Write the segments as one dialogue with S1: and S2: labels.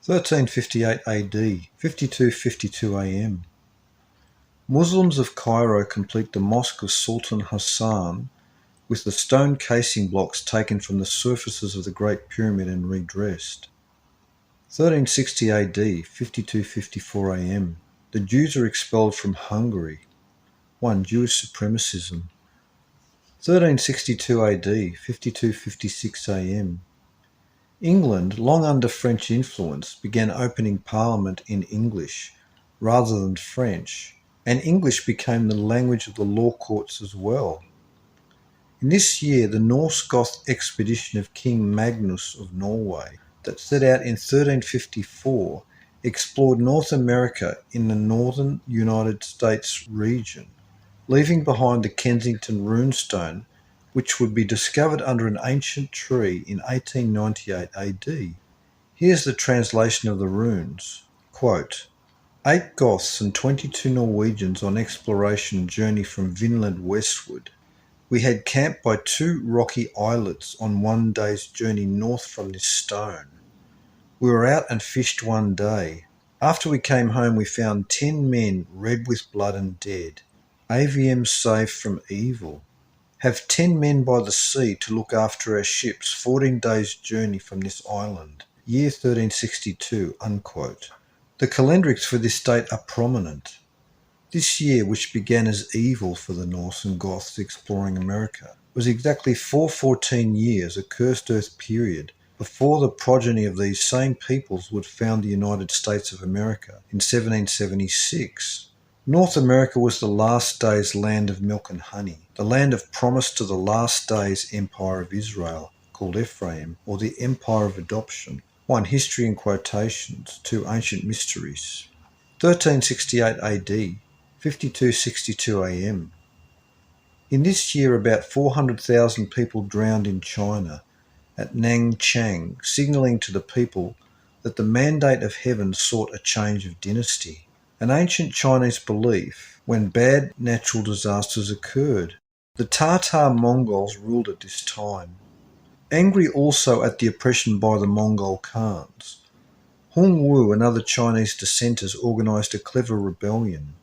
S1: 1358 AD, 5252 AM. Muslims of Cairo complete the Mosque of Sultan Hassan with the stone casing blocks taken from the surfaces of the Great Pyramid and redressed. 1360 AD, 5254 AM. The Jews are expelled from Hungary. 1. Jewish supremacism. 1362 AD, 5256 AM. England, long under French influence, began opening Parliament in English rather than French, and English became the language of the law courts as well. In this year, the Norse Goth expedition of King Magnus of Norway that set out in 1354 explored North America in the northern United States region, leaving behind the Kensington runestone, which would be discovered under an ancient tree in 1898 AD. Here's the translation of the runes. Quote, 8 Goths and 22 Norwegians on exploration journey from Vinland westward. We had camped by 2 rocky islets on one day's journey north from this stone. We were out and fished one day. After we came home we found 10 men red with blood and dead. AVM saved from evil. Have 10 men by the sea to look after our ships 14 days' journey from this island. Year 1362, unquote. The calendrics for this date are prominent. This year, which began as evil for the Norse and Goths exploring America, was exactly 414 years, a cursed earth period, before the progeny of these same peoples would found the United States of America in 1776. North America was the last days land of milk and honey, the land of promise to the last days empire of Israel, called Ephraim, or the empire of adoption. 1. History in quotations. 2. Ancient mysteries. 1368 AD, 5262 AM. In this year about 400,000 people drowned in China at Nanchang, signalling to the people that the mandate of heaven sought a change of dynasty. An ancient Chinese belief when bad natural disasters occurred. The Tatar Mongols ruled at this time. Angry also at the oppression by the Mongol Khans, Hung Wu and other Chinese dissenters organised a clever rebellion.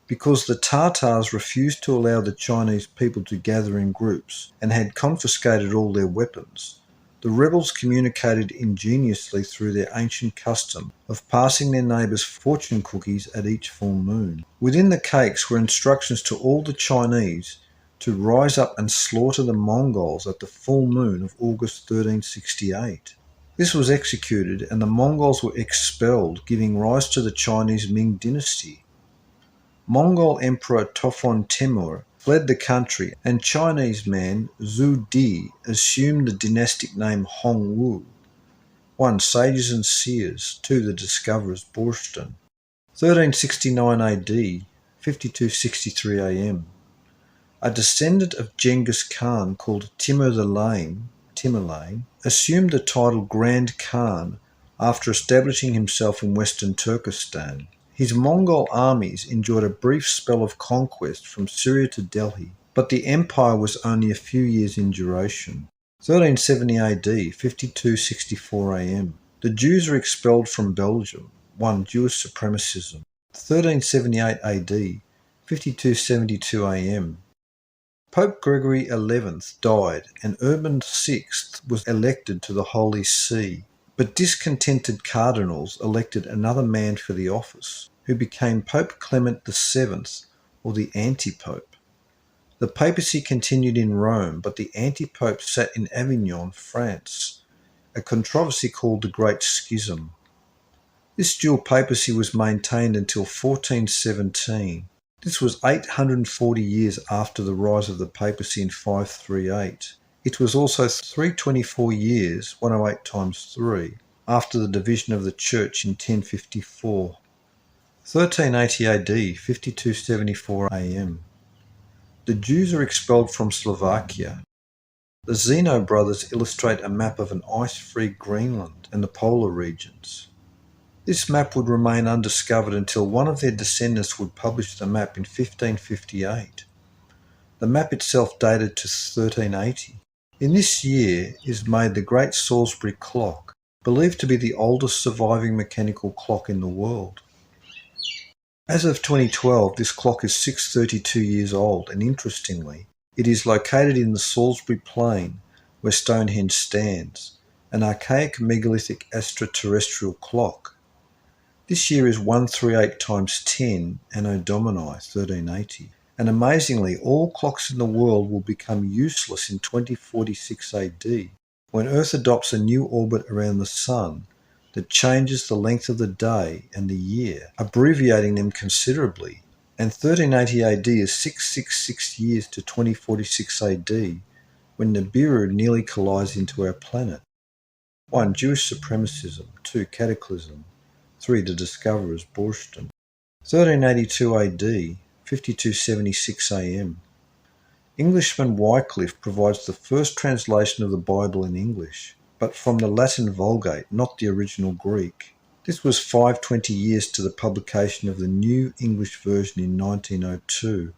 S1: Because the Tatars refused to allow the Chinese people to gather in groups and had confiscated all their weapons, the rebels communicated ingeniously through their ancient custom of passing their neighbours fortune cookies at each full moon. Within the cakes were instructions to all the Chinese to rise up and slaughter the Mongols at the full moon of August 1368. This was executed and the Mongols were expelled, giving rise to the Chinese Ming dynasty. Mongol Emperor Tofon Temur fled the country and Chinese man Zhu Di assumed the dynastic name Hong Wu. 1. Sages and seers. 2. The discoverers Borston. 1369 AD, 5263 AM. A descendant of Genghis Khan called Timur the Lame, Timurlane, assumed the title Grand Khan after establishing himself in western Turkestan. His Mongol armies enjoyed a brief spell of conquest from Syria to Delhi, but the empire was only a few years in duration. 1370 AD, 5264 AM. The Jews are expelled from Belgium. 1. Jewish supremacism. 1378 AD, 5272 AM. Pope Gregory XI died and Urban VI was elected to the Holy See, but discontented cardinals elected another man for the office, who became Pope Clement VII, or the Antipope. The papacy continued in Rome, but the Antipope sat in Avignon, France, a controversy called the Great Schism. This dual papacy was maintained until 1417. This was 840 years after the rise of the papacy in 538. It was also 324 years, 108 times 3, after the division of the church in 1054. 1380 AD, 5274 AM. The Jews are expelled from Slovakia. The Zeno brothers illustrate a map of an ice-free Greenland and the polar regions. This map would remain undiscovered until one of their descendants would publish the map in 1558. The map itself dated to 1380. In this year is made the great Salisbury clock, believed to be the oldest surviving mechanical clock in the world. As of 2012, this clock is 632 years old, and interestingly, it is located in the Salisbury Plain, where Stonehenge stands, an archaic megalithic extraterrestrial clock. This year is 138 times 10 Anno Domini 1380, and amazingly, all clocks in the world will become useless in 2046 AD, when Earth adopts a new orbit around the Sun that changes the length of the day and the year, abbreviating them considerably. And 1380 AD is 666 years to 2046 AD, when Nibiru nearly collides into our planet. 1. Jewish supremacism. 2. Cataclysm. 3. The discoverers, Borschten. 1382 AD, 5276 AM. Englishman Wycliffe provides the first translation of the Bible in English, but from the Latin Vulgate, not the original Greek. This was 520 years to the publication of the New English Version in 1902,